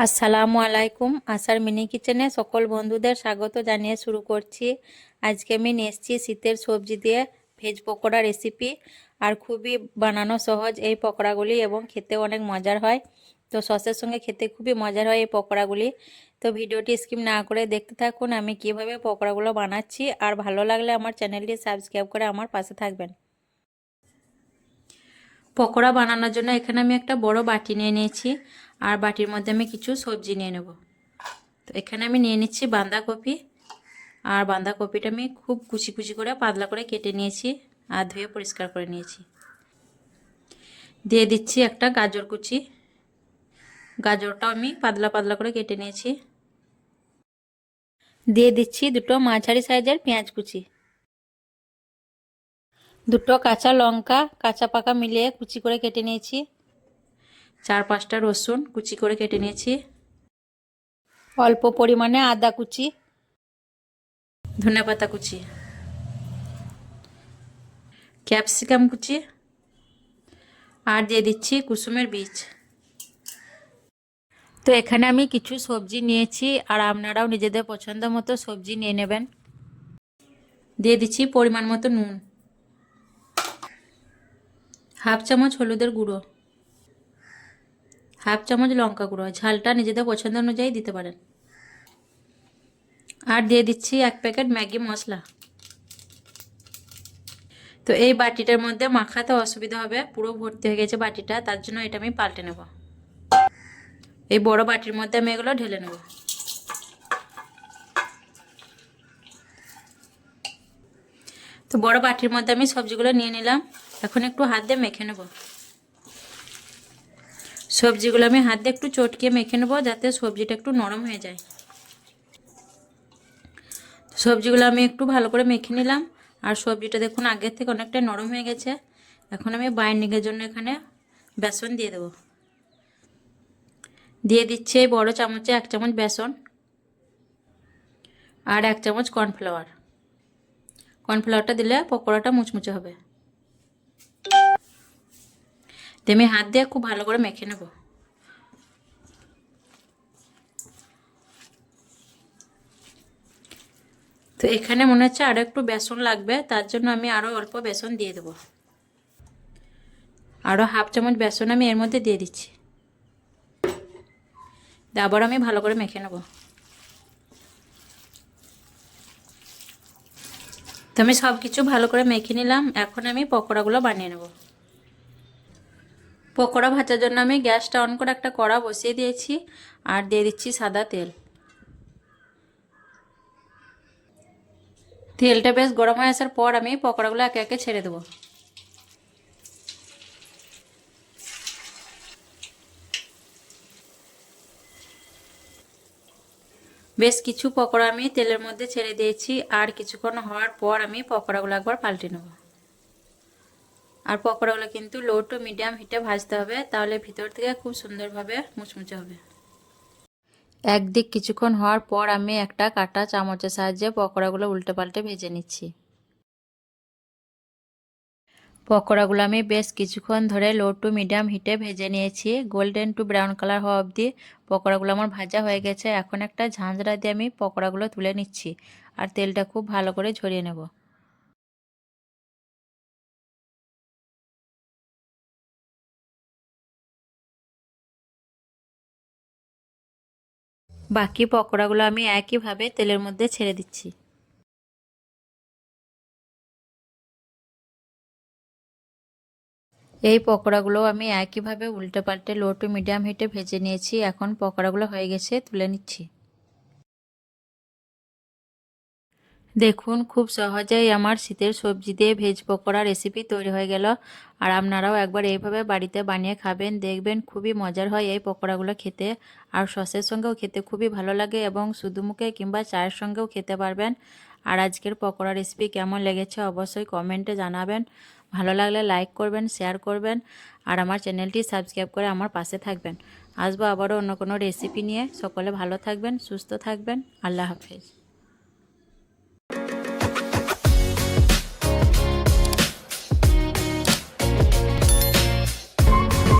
আসসালামু আলাইকুম। আশার মিনি কিচেনে সকল বন্ধুদের স্বাগত জানিয়ে শুরু করছি। আজকে আমি নিয়ে এসেছি শীতের সবজি দিয়ে ভেজ পকোড়া রেসিপি। আর খুবই বানানো সহজ এই পকোড়াগুলি এবং খেতে অনেক মজার হয়। তো সসের সঙ্গে খেতে খুবই মজার হয় এই পকোড়াগুলি। তো ভিডিওটি স্কিপ না করে দেখতে থাকুন আমি কিভাবে পকোড়াগুলো বানাচ্ছি। আর ভালো লাগলে আমার চ্যানেলটি সাবস্ক্রাইব করে আমার পাশে থাকবেন। পকোড়া বানানোর জন্য এখানে আমি একটা বড় বাটি নিয়ে নিয়েছি। আর বাটির মধ্যে আমি কিছু সবজি নিয়ে নেব। তো এখানে আমি নিয়ে নিচ্ছি বাঁধাকপি। আর বাঁধাকপিটা আমি খুব কুচি কুচি করে পাতলা করে কেটে নিয়েছি আর ধুয়ে পরিষ্কার করে নিয়েছি। দিয়ে দিচ্ছি একটা গাজর কুচি। গাজরটাও আমি পাতলা পাতলা করে কেটে নিয়েছি। দিয়ে দিচ্ছি দুটো মাঝারি সাইজের পেঁয়াজ কুচি। দুটো কাঁচা লঙ্কা কাঁচা পাকা মিলিয়ে কুচি করে কেটে নিয়েছি। 4-5টা রসুন কুচি করে কেটে নিয়েছি। অল্প পরিমাণে আদা কুচি, ধনেপাতা কুচি, ক্যাপসিকাম কুচি আর দিয়ে দিচ্ছি কুসুমের বীজ। তো এখানে আমি কিছু সবজি নিয়েছি আর আপনারাও নিজেদের পছন্দ মতো সবজি নিয়ে নেবেন। দিয়ে দিচ্ছি পরিমাণ মতো নুন, 1/2 চামচ হলুদের গুঁড়ো, 1/2 চামচ লঙ্কা গুঁড়ো। ঝালটা নিজেদের পছন্দ অনুযায়ী দিতে পারেন। আর দিয়ে দিচ্ছি 1 প্যাকেট ম্যাগি মশলা। তো এই বাটিটার মধ্যে মাখাতে অসুবিধা হবে, পুরো ভর্তি হয়ে গেছে বাটিটা, তার জন্য এটা আমি পাল্টে নেব। এই বড় বাটির মধ্যে আমি এগুলো ঢেলে নেব। তো বড় বাটির মধ্যে আমি সবজিগুলো নিয়ে নিলাম। এখন একটু হাত দিয়ে মেখে নেব। সবজিগুলো আমি হাত দিয়ে একটু চটকিয়ে মেখে নেব যাতে সবজিটা একটু নরম হয়ে যায়। সবজিগুলো আমি একটু ভালো করে মেখে নিলাম। আর সবজিটা দেখুন আগের থেকে অনেকটা নরম হয়ে গেছে। এখন আমি বাইন্ডিংয়ের জন্য এখানে বেসন দিয়ে দেব। দিয়ে দিচ্ছি এই বড় চামচে 1 চামচ বেসন আর 1 চামচ কর্নফ্লাওয়ার। কর্নফ্লাওয়ারটা দিলে পকোড়াটা মুচমুচে হবে। দিয়ে আমি হাত দিয়ে খুব ভালো করে মেখে নেব। তো এখানে মনে হচ্ছে আরও একটু বেসন লাগবে, তার জন্য আমি আরও অল্প বেসন দিয়ে দেব। আরও 1/2 চামচ বেসন আমি এর মধ্যে দিয়ে দিচ্ছি। আবার আমি ভালো করে মেখে নেব। তো আমি সব কিছু ভালো করে মেখে নিলাম। এখন আমি পকোড়াগুলো বানিয়ে নেব। পকোড়া ভাজার জন্য আমি গ্যাসটা অন করে একটা কড়া বসিয়ে দিয়েছি আর দিয়ে দিচ্ছি সাদা তেল। তেলটা বেশ গরম হয়ে আসার পর আমি পকোড়াগুলো একে একে ছেড়ে দেবো। বেশ কিছু পকোড়া আমি তেলের মধ্যে ছেড়ে দিয়েছি আর কিছুক্ষণ হওয়ার পর আমি পকোড়াগুলো একবার পাল্টে নেব। আর পকোড়াগুলো কিন্তু লো টু মিডিয়াম হিটে ভাজতে হবে, তাহলে ভিতর থেকে খুব সুন্দরভাবে মুচমুচে হবে। একদিক কিছুক্ষণ হওয়ার পর আমি একটা কাঁটা চামচের সাহায্যে পকোড়াগুলো উল্টে পাল্টে ভেজে নিচ্ছি। পকোড়াগুলো আমি বেশ কিছুক্ষণ ধরে লো টু মিডিয়াম হিটে ভেজে নিয়েছি। গোল্ডেন টু ব্রাউন কালার হওয়া অবধি পকোড়াগুলো আমার ভাজা হয়ে গেছে। এখন একটা ঝাঁঝরা দিয়ে আমি পকোড়াগুলো তুলে নিচ্ছি আর তেলটা খুব ভালো করে ঝরিয়ে নেব। বাকি পকোড়াগুলো আমি একইভাবে তেলের মধ্যে ছেড়ে দিচ্ছি। এই পকোড়াগুলো আমি একইভাবে উল্টে পাল্টে লো টু মিডিয়াম হিটে ভেজে নিয়েছি। এখন পকোড়াগুলো হয়ে গেছে, তুলে নিচ্ছি। দেখুন খুব সহজেই আমার শীতের সবজি দিয়ে ভেজ পকোড়া রেসিপি তৈরি হয়ে গেল। আর আপনারাও একবার এইভাবে বাড়িতে বানিয়ে খাবেন, দেখবেন খুবই মজার হয় এই পকোড়াগুলো খেতে। আর সসের সঙ্গেও খেতে খুবই ভালো লাগে এবং শুধু মুখে কিংবা চায়ের সঙ্গেও খেতে পারবেন। আর আজকের পকোড়া রেসিপি কেমন লেগেছে অবশ্যই কমেন্টে জানাবেন। ভালো লাগলে লাইক করবেন, শেয়ার করবেন আর আমার চ্যানেলটি সাবস্ক্রাইব করে আমার পাশে থাকবেন। আসবো আবারও অন্য কোনো রেসিপি নিয়ে। সকলে ভালো থাকবেন, সুস্থ থাকবেন। আল্লাহ হাফেজ।